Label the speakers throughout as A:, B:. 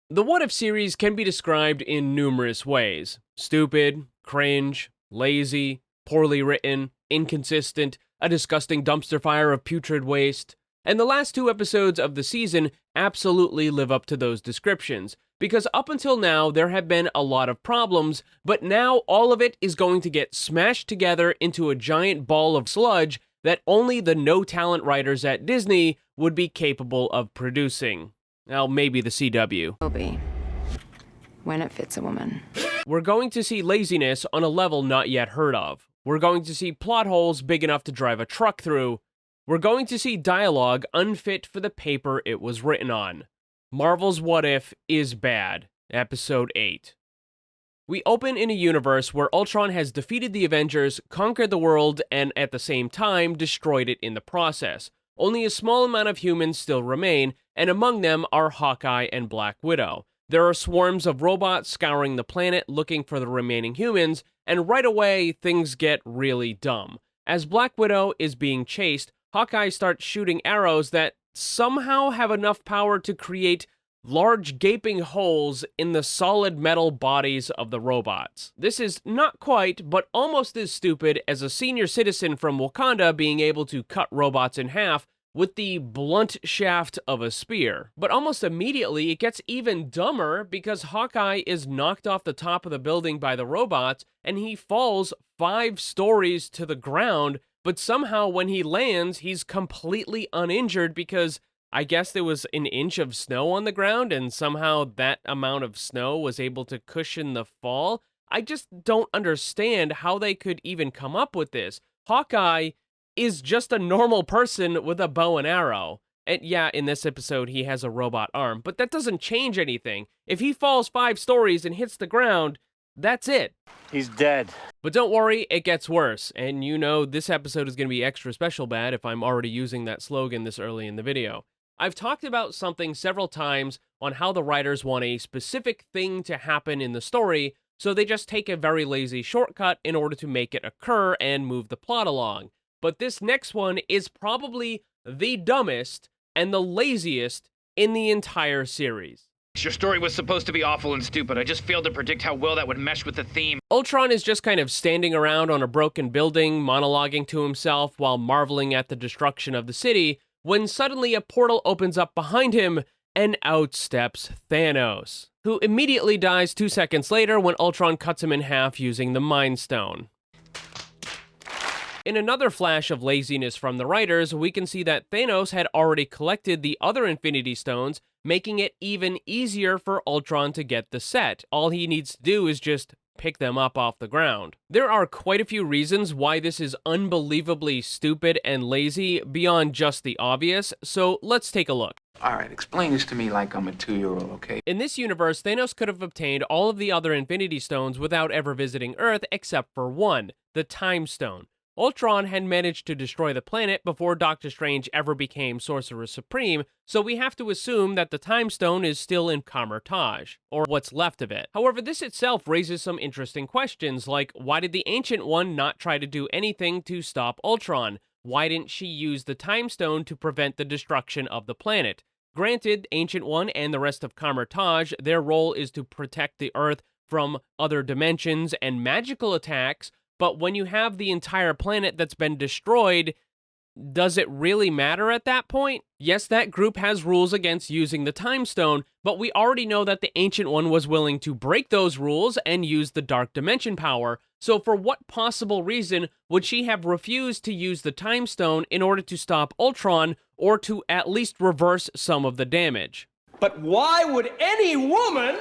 A: The What If series can be described in numerous ways: stupid, cringe, lazy, poorly written, inconsistent, a disgusting dumpster fire of putrid waste. And the last two episodes of the season absolutely live up to those descriptions, because up until now there have been a lot of problems, but now all of it is going to get smashed together into a giant ball of sludge that only the no talent writers at Disney would be capable of producing. Well, maybe the CW.
B: Will be when it fits a woman.
A: We're going to see laziness on a level not yet heard of. We're going to see plot holes big enough to drive a truck through. We're going to see dialogue unfit for the paper it was written on. Marvel's What If is bad. Episode 8. We open in a universe where Ultron has defeated the Avengers, conquered the world, and at the same time destroyed it in the process. Only a small amount of humans still remain, and among them are Hawkeye and Black Widow. There are swarms of robots scouring the planet looking for the remaining humans, and right away, things get really dumb. As Black Widow is being chased, Hawkeye starts shooting arrows that somehow have enough power to create large gaping holes in the solid metal bodies of the robots. This is not quite, but almost as stupid as a senior citizen from Wakanda being able to cut robots in half with the blunt shaft of a spear. But almost immediately, it gets even dumber because Hawkeye is knocked off the top of the building by the robots, and he falls 5 stories to the ground, but somehow when he lands, he's completely uninjured because I guess there was an inch of snow on the ground, and somehow that amount of snow was able to cushion the fall. I just don't understand how they could even come up with this. Hawkeye is just a normal person with a bow and arrow. And yeah, in this episode, he has a robot arm, but that doesn't change anything. If he falls 5 stories and hits the ground, that's it.
C: He's dead.
A: But don't worry, it gets worse. And you know, this episode is going to be extra special bad if I'm already using that slogan this early in the video. I've talked about something several times on how the writers want a specific thing to happen in the story, so they just take a very lazy shortcut in order to make it occur and move the plot along. But this next one is probably the dumbest and the laziest in the entire series.
D: Your story was supposed to be awful and stupid. I just failed to predict how well that would mesh with the theme.
A: Ultron is just kind of standing around on a broken building, monologuing to himself while marveling at the destruction of the city, when suddenly a portal opens up behind him, and out steps Thanos, who immediately dies 2 seconds later when Ultron cuts him in half using the Mind Stone. In another flash of laziness from the writers, we can see that Thanos had already collected the other Infinity Stones, making it even easier for Ultron to get the set. All he needs to do is just pick them up off the ground. There are quite a few reasons why this is unbelievably stupid and lazy beyond just the obvious, so let's take a look.
E: Alright, explain this to me like I'm a 2-year-old, okay?
A: In this universe, Thanos could have obtained all of the other Infinity Stones without ever visiting Earth except for one, the Time Stone. Ultron had managed to destroy the planet before Doctor Strange ever became Sorcerer Supreme, so we have to assume that the Time Stone is still in Kamar-Taj, or what's left of it. However, this itself raises some interesting questions, like why did the Ancient One not try to do anything to stop Ultron? Why didn't she use the Time Stone to prevent the destruction of the planet? Granted, Ancient One and the rest of Kamar-Taj, their role is to protect the Earth from other dimensions and magical attacks, but when you have the entire planet that's been destroyed, does it really matter at that point? Yes, that group has rules against using the Time Stone, but we already know that the Ancient One was willing to break those rules and use the Dark Dimension power, so for what possible reason would she have refused to use the Time Stone in order to stop Ultron, or to at least reverse some of the damage?
F: But why would any woman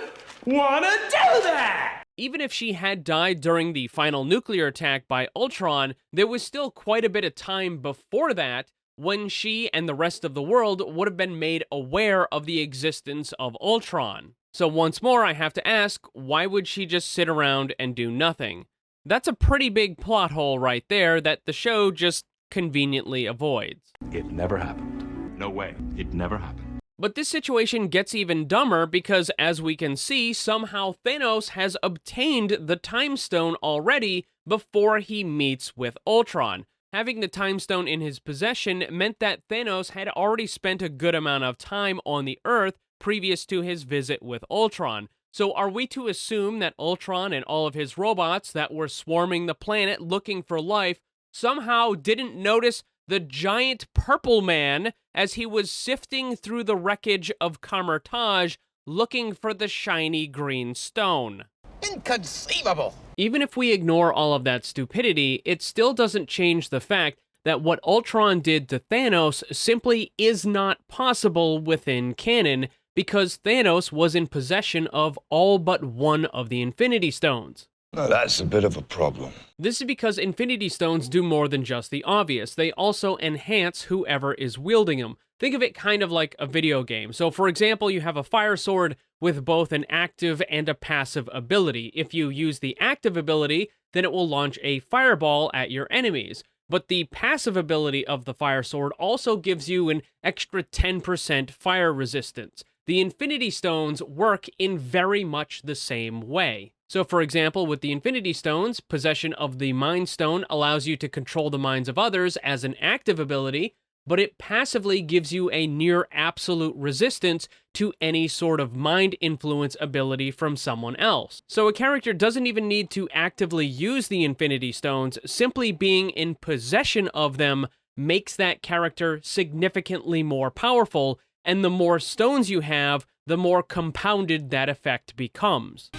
F: want to do that?
A: Even if she had died during the final nuclear attack by Ultron, there was still quite a bit of time before that when she and the rest of the world would have been made aware of the existence of Ultron. So once more, I have to ask, why would she just sit around and do nothing? That's a pretty big plot hole right there that the show just conveniently avoids.
G: It never happened. No way. It never happened.
A: But this situation gets even dumber because, as we can see, somehow Thanos has obtained the Time Stone already before he meets with Ultron. Having the Time Stone in his possession meant that Thanos had already spent a good amount of time on the Earth previous to his visit with Ultron. So are we to assume that Ultron and all of his robots that were swarming the planet looking for life somehow didn't notice the giant purple man as he was sifting through the wreckage of Kamar-Taj looking for the shiny green stone?
C: Inconceivable!
A: Even if we ignore all of that stupidity, it still doesn't change the fact that what Ultron did to Thanos simply is not possible within canon, because Thanos was in possession of all but one of the Infinity Stones.
H: Now that's a bit of a problem.
A: This is because Infinity Stones do more than just the obvious. They also enhance whoever is wielding them. Think of it kind of like a video game. So for example, you have a fire sword with both an active and a passive ability. If you use the active ability, then it will launch a fireball at your enemies. But the passive ability of the fire sword also gives you an extra 10% fire resistance. The Infinity Stones work in very much the same way. So for example, with the Infinity Stones, possession of the Mind Stone allows you to control the minds of others as an active ability, but it passively gives you a near absolute resistance to any sort of mind influence ability from someone else. So a character doesn't even need to actively use the Infinity Stones, simply being in possession of them makes that character significantly more powerful, and the more stones you have, the more compounded that effect becomes.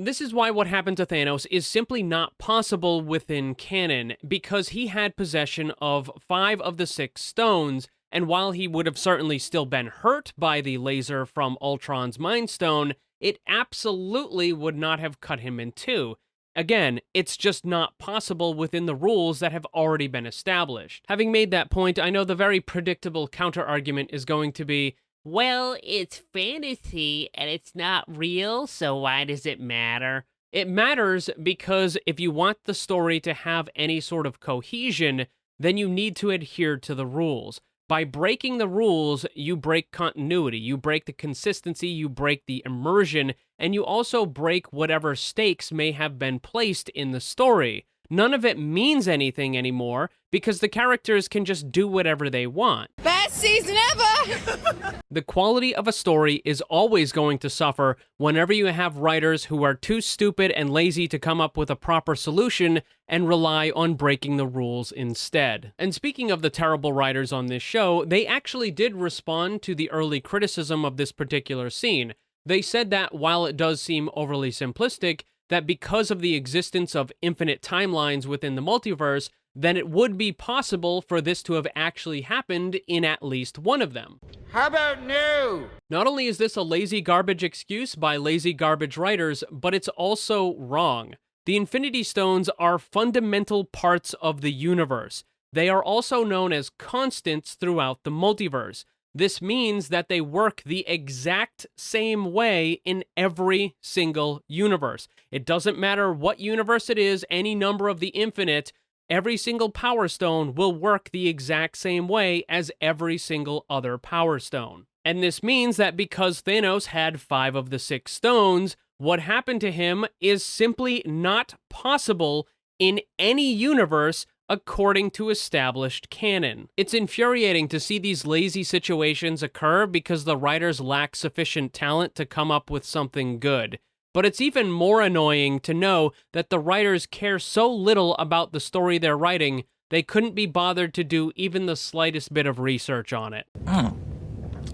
A: This is why what happened to Thanos is simply not possible within canon, because he had possession of 5 of the 6 stones, and while he would have certainly still been hurt by the laser from Ultron's Mind Stone, it absolutely would not have cut him in two. Again, it's just not possible within the rules that have already been established. Having made that point, I know the very predictable counter-argument is going to be, well, it's fantasy and it's not real, so why does it matter? It matters because if you want the story to have any sort of cohesion, then you need to adhere to the rules. By breaking the rules, you break continuity, you break the consistency, you break the immersion, and you also break whatever stakes may have been placed in the story. None of it means anything anymore because the characters can just do whatever they want.
B: Best season ever!
A: The quality of a story is always going to suffer whenever you have writers who are too stupid and lazy to come up with a proper solution and rely on breaking the rules instead. And speaking of the terrible writers on this show, they actually did respond to the early criticism of this particular scene. They said that while it does seem overly simplistic, that because of the existence of infinite timelines within the multiverse, then it would be possible for this to have actually happened in at least one of them.
C: How about no?
A: Not only is this a lazy garbage excuse by lazy garbage writers, but it's also wrong. The Infinity Stones are fundamental parts of the universe. They are also known as constants throughout the multiverse. This means that they work the exact same way in every single universe. It doesn't matter what universe it is, any number of the infinite, every single Power Stone will work the exact same way as every single other Power Stone. And this means that because Thanos had 5 of the 6 stones, what happened to him is simply not possible in any universe according to established canon. It's infuriating to see these lazy situations occur because the writers lack sufficient talent to come up with something good. But it's even more annoying to know that the writers care so little about the story they're writing, they couldn't be bothered to do even the slightest bit of research on it.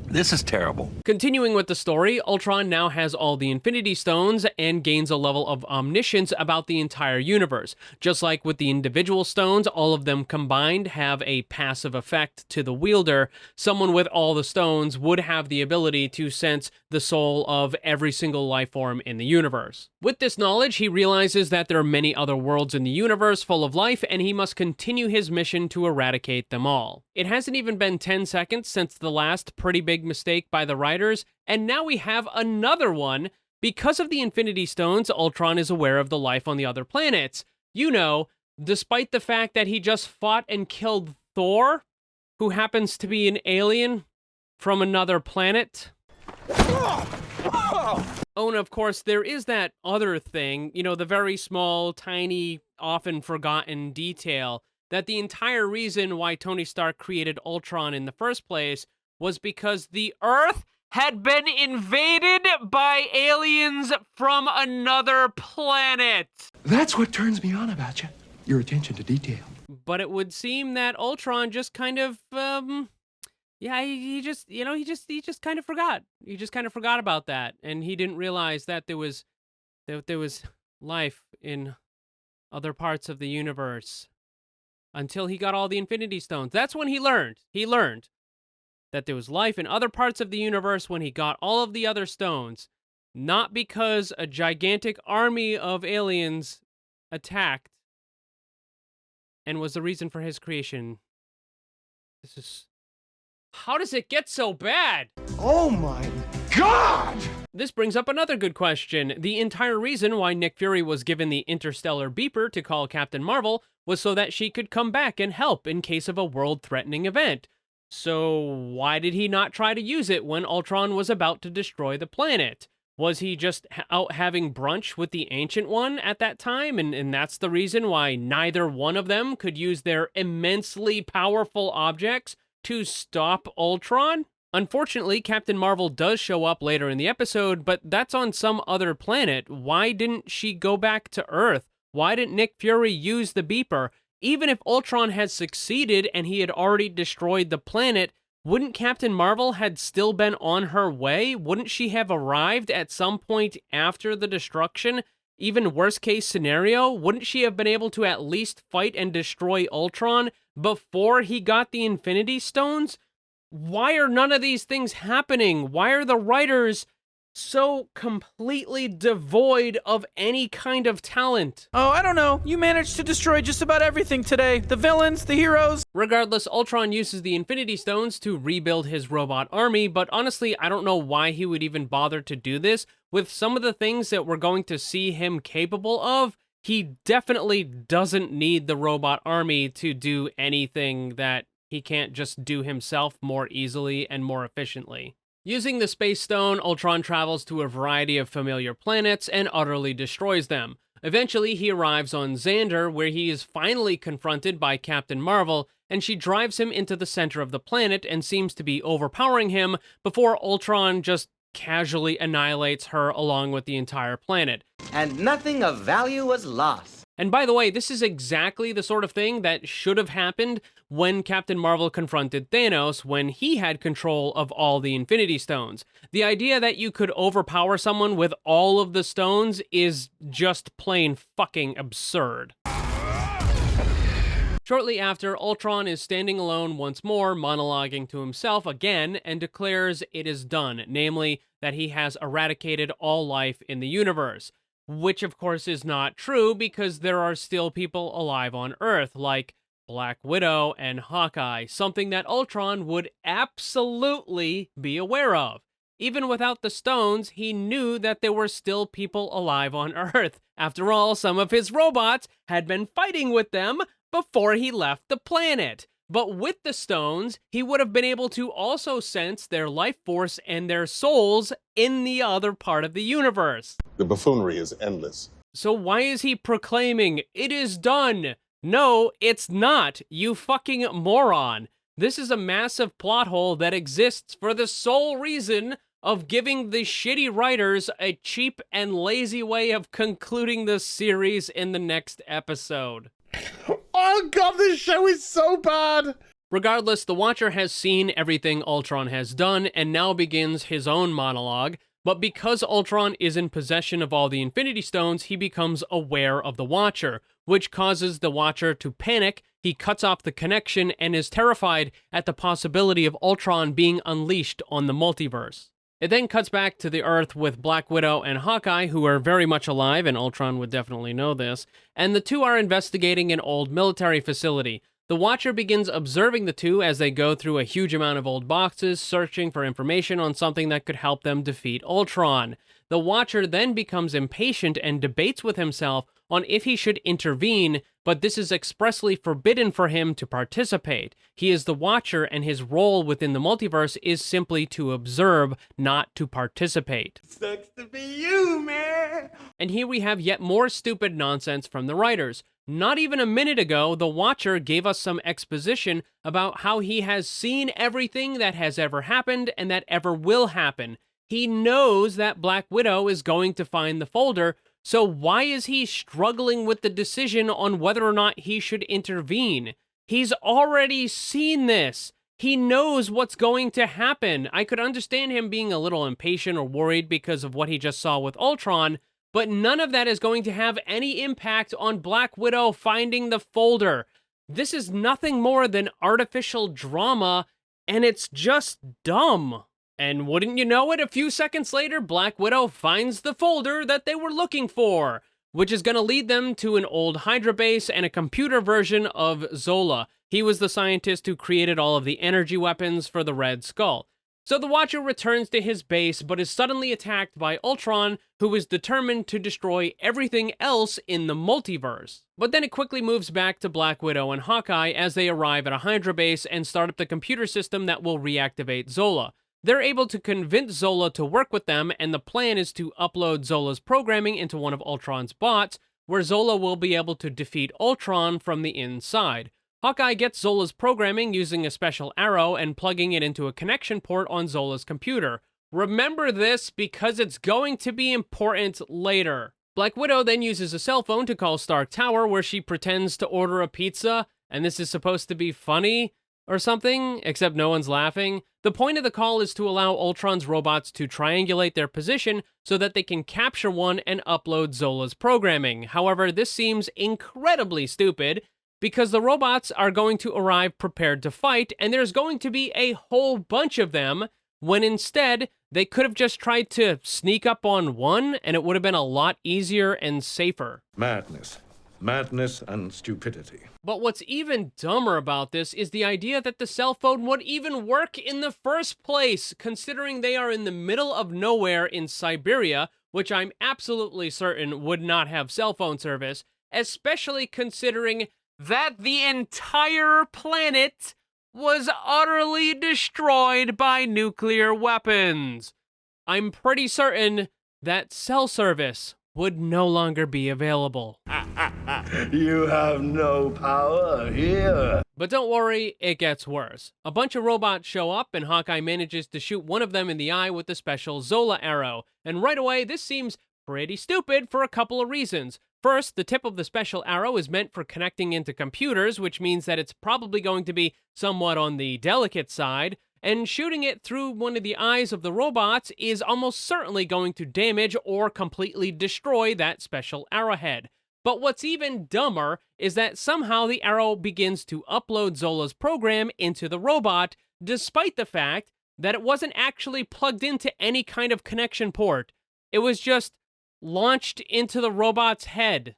G: This is terrible.
A: Continuing with the story, Ultron now has all the Infinity Stones and gains a level of omniscience about the entire universe. Just like with the individual stones, all of them combined have a passive effect to the wielder. Someone with all the stones would have the ability to sense the soul of every single life form in the universe. With this knowledge, he realizes that there are many other worlds in the universe full of life, and he must continue his mission to eradicate them all. It hasn't even been 10 seconds since the last pretty big mistake by the writers, and now we have another one. Because of the Infinity Stones, Ultron is aware of the life on the other planets. You know, despite the fact that he just fought and killed Thor, who happens to be an alien from another planet. Oh, and of course, there is that other thing, you know, the very small, tiny, often forgotten detail that the entire reason why Tony Stark created Ultron in the first place was because the Earth had been invaded by aliens from another planet.
F: That's what turns me on about you. Your attention to detail.
A: But it would seem that Ultron just kind of, he just kind of forgot. He just kind of forgot about that, and he didn't realize that there was life in other parts of the universe until he got all the Infinity Stones. That's when he learned. He learned that there was life in other parts of the universe when he got all of the other stones, not because a gigantic army of aliens attacked and was the reason for his creation. How does it get so bad?
F: Oh my God!
A: This brings up another good question. The entire reason why Nick Fury was given the interstellar beeper to call Captain Marvel was so that she could come back and help in case of a world-threatening event. So why did he not try to use it when Ultron was about to destroy the planet? Was he just out having brunch with the Ancient One at that time, and that's the reason why neither one of them could use their immensely powerful objects to stop Ultron? Unfortunately, Captain Marvel does show up later in the episode, but that's on some other planet. Why didn't she go back to Earth? Why didn't Nick Fury use the beeper? Even if Ultron had succeeded and he had already destroyed the planet, wouldn't Captain Marvel had still been on her way? Wouldn't she have arrived at some point after the destruction? Even worst case scenario, wouldn't she have been able to at least fight and destroy Ultron before he got the Infinity Stones? Why are none of these things happening? Why are the writers so completely devoid of any kind of talent?
I: Oh, I don't know. You managed to destroy just about everything today. The villains, the heroes.
A: Regardless, Ultron uses the Infinity Stones to rebuild his robot army, but honestly, I don't know why he would even bother to do this. With some of the things that we're going to see him capable of, he definitely doesn't need the robot army to do anything that he can't just do himself more easily and more efficiently. Using the Space Stone, Ultron travels to a variety of familiar planets and utterly destroys them. Eventually, he arrives on Xandar, where he is finally confronted by Captain Marvel, and she drives him into the center of the planet and seems to be overpowering him before Ultron just casually annihilates her along with the entire planet.
J: And nothing of value was lost.
A: And by the way, this is exactly the sort of thing that should have happened when Captain Marvel confronted Thanos when he had control of all the Infinity Stones. The idea that you could overpower someone with all of the stones is just plain fucking absurd. Shortly after, Ultron is standing alone once more, monologuing to himself again, and declares it is done, namely, that he has eradicated all life in the universe. Which, of course, is not true, because there are still people alive on Earth, like Black Widow and Hawkeye, something that Ultron would absolutely be aware of. Even without the stones, he knew that there were still people alive on Earth. After all, some of his robots had been fighting with them before he left the planet. But with the stones, he would have been able to also sense their life force and their souls in the other part of the universe.
K: The buffoonery is endless.
A: So why is he proclaiming, "It is done"? No, it's not, you fucking moron. This is a massive plot hole that exists for the sole reason of giving the shitty writers a cheap and lazy way of concluding the series in the next episode.
K: Oh god, this show is so bad!
A: Regardless, the Watcher has seen everything Ultron has done and now begins his own monologue, but because Ultron is in possession of all the Infinity Stones, he becomes aware of the Watcher, which causes the Watcher to panic. He cuts off the connection and is terrified at the possibility of Ultron being unleashed on the multiverse. It then cuts back to the Earth with Black Widow and Hawkeye, who are very much alive, and Ultron would definitely know this, and the two are investigating an old military facility. The Watcher begins observing the two as they go through a huge amount of old boxes, searching for information on something that could help them defeat Ultron. The Watcher then becomes impatient and debates with himself on if he should intervene, but this is expressly forbidden for him to participate. He is the Watcher, and his role within the multiverse is simply to observe, not to participate.
F: Sucks to be you, man!
A: And here we have yet more stupid nonsense from the writers. Not even a minute ago, the Watcher gave us some exposition about how he has seen everything that has ever happened and that ever will happen. He knows that Black Widow is going to find the folder, so why is he struggling with the decision on whether or not he should intervene? He's already seen this. He knows what's going to happen. I could understand him being a little impatient or worried because of what he just saw with Ultron, but none of that is going to have any impact on Black Widow finding the folder. This is nothing more than artificial drama, and it's just dumb. And wouldn't you know it, a few seconds later, Black Widow finds the folder that they were looking for, which is going to lead them to an old Hydra base and a computer version of Zola. He was the scientist who created all of the energy weapons for the Red Skull. So the Watcher returns to his base, but is suddenly attacked by Ultron, who is determined to destroy everything else in the multiverse. But then it quickly moves back to Black Widow and Hawkeye as they arrive at a Hydra base and start up the computer system that will reactivate Zola. They're able to convince Zola to work with them, and the plan is to upload Zola's programming into one of Ultron's bots, where Zola will be able to defeat Ultron from the inside. Hawkeye gets Zola's programming using a special arrow and plugging it into a connection port on Zola's computer. Remember this because it's going to be important later. Black Widow then uses a cell phone to call Stark Tower, where she pretends to order a pizza, and this is supposed to be funny or something, except no one's laughing. The point of the call is to allow Ultron's robots to triangulate their position so that they can capture one and upload Zola's programming. However, this seems incredibly stupid, because the robots are going to arrive prepared to fight, and there's going to be a whole bunch of them, when instead, they could have just tried to sneak up on one, and it would have been a lot easier and safer.
H: Madness. Madness and stupidity.
A: But what's even dumber about this is the idea that the cell phone would even work in the first place, considering they are in the middle of nowhere in Siberia, which I'm absolutely certain would not have cell phone service, especially considering that the entire planet was utterly destroyed by nuclear weapons. I'm pretty certain that cell service would no longer be available.
H: You have no power here.
A: But don't worry, it gets worse. A bunch of robots show up, and Hawkeye manages to shoot one of them in the eye with the special Zola arrow. And right away, this seems pretty stupid for a couple of reasons. First, the tip of the special arrow is meant for connecting into computers, which means that it's probably going to be somewhat on the delicate side, and shooting it through one of the eyes of the robots is almost certainly going to damage or completely destroy that special arrowhead. But what's even dumber is that somehow the arrow begins to upload Zola's program into the robot, despite the fact that it wasn't actually plugged into any kind of connection port. It was just launched into the robot's head.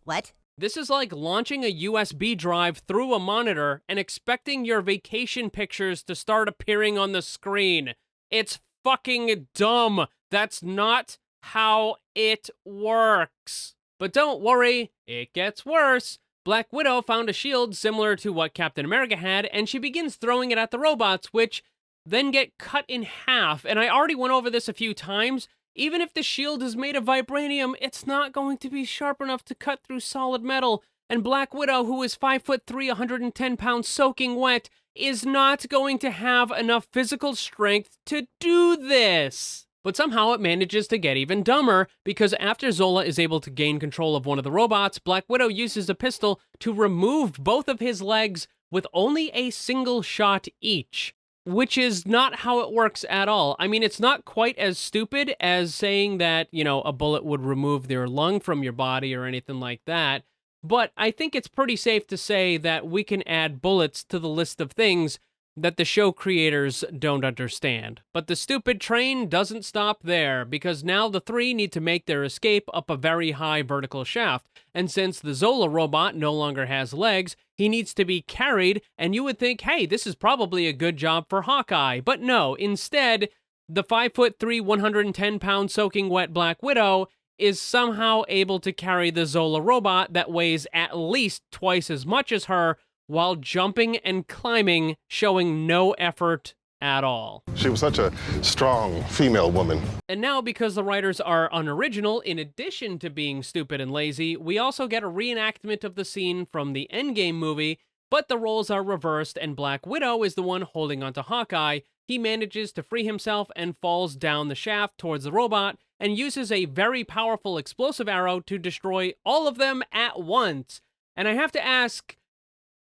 B: What?
A: This is like launching a USB drive through a monitor and expecting your vacation pictures to start appearing on the screen. It's fucking dumb. That's not how it works. But don't worry, it gets worse. Black Widow found a shield similar to what Captain America had, and she begins throwing it at the robots, which then get cut in half. And I already went over this a few times. Even if the shield is made of vibranium, it's not going to be sharp enough to cut through solid metal. And Black Widow, who is 5'3", 110 pounds soaking wet, is not going to have enough physical strength to do this. But somehow it manages to get even dumber, because after Zola is able to gain control of one of the robots, Black Widow uses a pistol to remove both of his legs with only a single shot each. Which is not how it works at all. I mean, it's not quite as stupid as saying that, you know, a bullet would remove their lung from your body or anything like that. But I think it's pretty safe to say that we can add bullets to the list of things that the show creators don't understand. But the stupid train doesn't stop there, because now the three need to make their escape up a very high vertical shaft. And since the Zola robot no longer has legs, he needs to be carried, and you would think, hey, this is probably a good job for Hawkeye. But no, instead, the 5'3", 110 pound soaking wet Black Widow is somehow able to carry the Zola robot that weighs at least twice as much as her, while jumping and climbing, showing no effort at all.
K: She was such a strong female woman.
A: And now, because the writers are unoriginal, in addition to being stupid and lazy, we also get a reenactment of the scene from the Endgame movie, but the roles are reversed and Black Widow is the one holding onto Hawkeye. He manages to free himself and falls down the shaft towards the robot and uses a very powerful explosive arrow to destroy all of them at once. And I have to ask,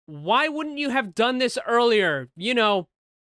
A: why wouldn't you have done this earlier? You know,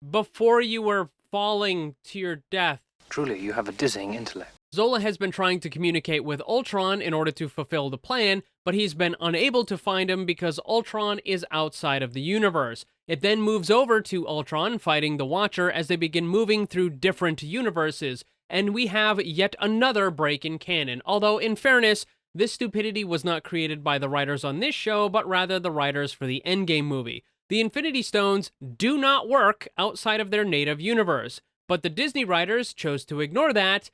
A: before you were falling to your death.
E: Truly, you have a dizzying intellect.
A: Zola has been trying to communicate with Ultron in order to fulfill the plan, but he's been unable to find him because Ultron is outside of the universe. It then moves over to Ultron fighting the Watcher as they begin moving through different universes, and we have yet another break in canon. Although, in fairness, this stupidity was not created by the writers on this show, but rather the writers for the Endgame movie. The Infinity Stones do not work outside of their native universe, but the Disney writers chose to ignore that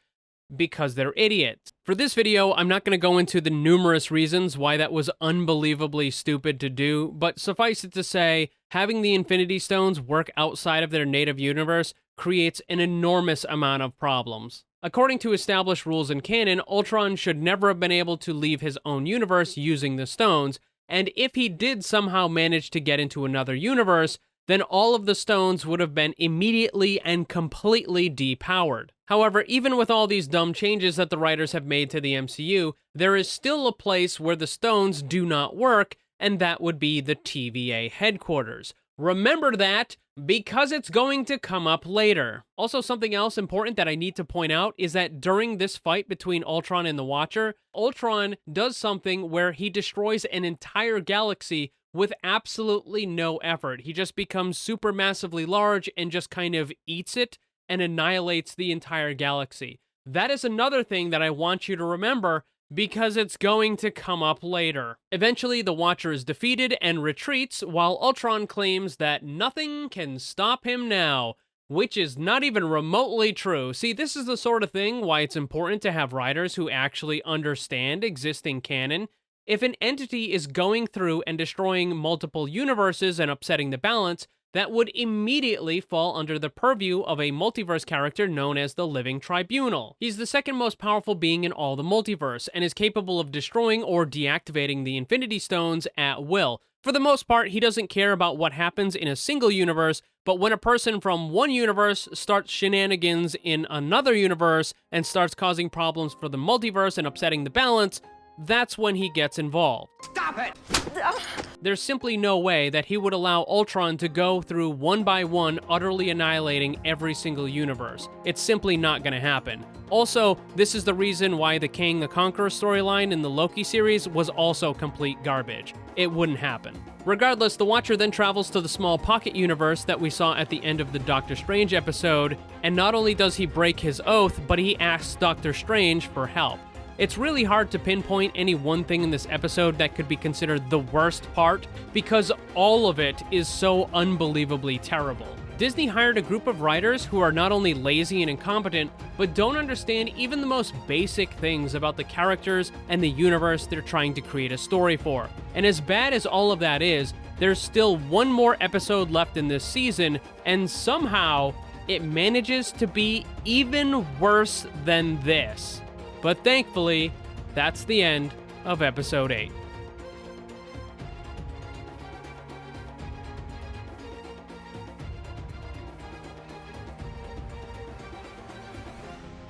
A: because they're idiots. For this video, I'm not going to go into the numerous reasons why that was unbelievably stupid to do, but suffice it to say, having the Infinity Stones work outside of their native universe creates an enormous amount of problems. According to established rules in canon, Ultron should never have been able to leave his own universe using the stones, and if he did somehow manage to get into another universe, then all of the stones would have been immediately and completely depowered. However, even with all these dumb changes that the writers have made to the MCU, there is still a place where the stones do not work, and that would be the TVA headquarters. Remember that, because it's going to come up later. Also, something else important that I need to point out is that during this fight between Ultron and the Watcher, Ultron does something where he destroys an entire galaxy with absolutely no effort. He just becomes supermassively large and just kind of eats it and annihilates the entire galaxy. That is another thing that I want you to remember because it's going to come up later. Eventually, the Watcher is defeated and retreats, while Ultron claims that nothing can stop him now, which is not even remotely true. See, this is the sort of thing why it's important to have writers who actually understand existing canon. If an entity is going through and destroying multiple universes and upsetting the balance, that would immediately fall under the purview of a multiverse character known as the Living Tribunal. He's the second most powerful being in all the multiverse, and is capable of destroying or deactivating the Infinity Stones at will. For the most part, he doesn't care about what happens in a single universe, but when a person from one universe starts shenanigans in another universe and starts causing problems for the multiverse and upsetting the balance, that's when he gets involved.
C: Stop it!
A: There's simply no way that he would allow Ultron to go through one by one, utterly annihilating every single universe. It's simply not going to happen. Also, this is the reason why the Kang the Conqueror storyline in the Loki series was also complete garbage. It wouldn't happen. Regardless, the Watcher then travels to the small pocket universe that we saw at the end of the Doctor Strange episode, and not only does he break his oath, but he asks Doctor Strange for help. It's really hard to pinpoint any one thing in this episode that could be considered the worst part, because all of it is so unbelievably terrible. Disney hired a group of writers who are not only lazy and incompetent, but don't understand even the most basic things about the characters and the universe they're trying to create a story for. And as bad as all of that is, there's still one more episode left in this season, and somehow it manages to be even worse than this. But thankfully, that's the end of episode 8.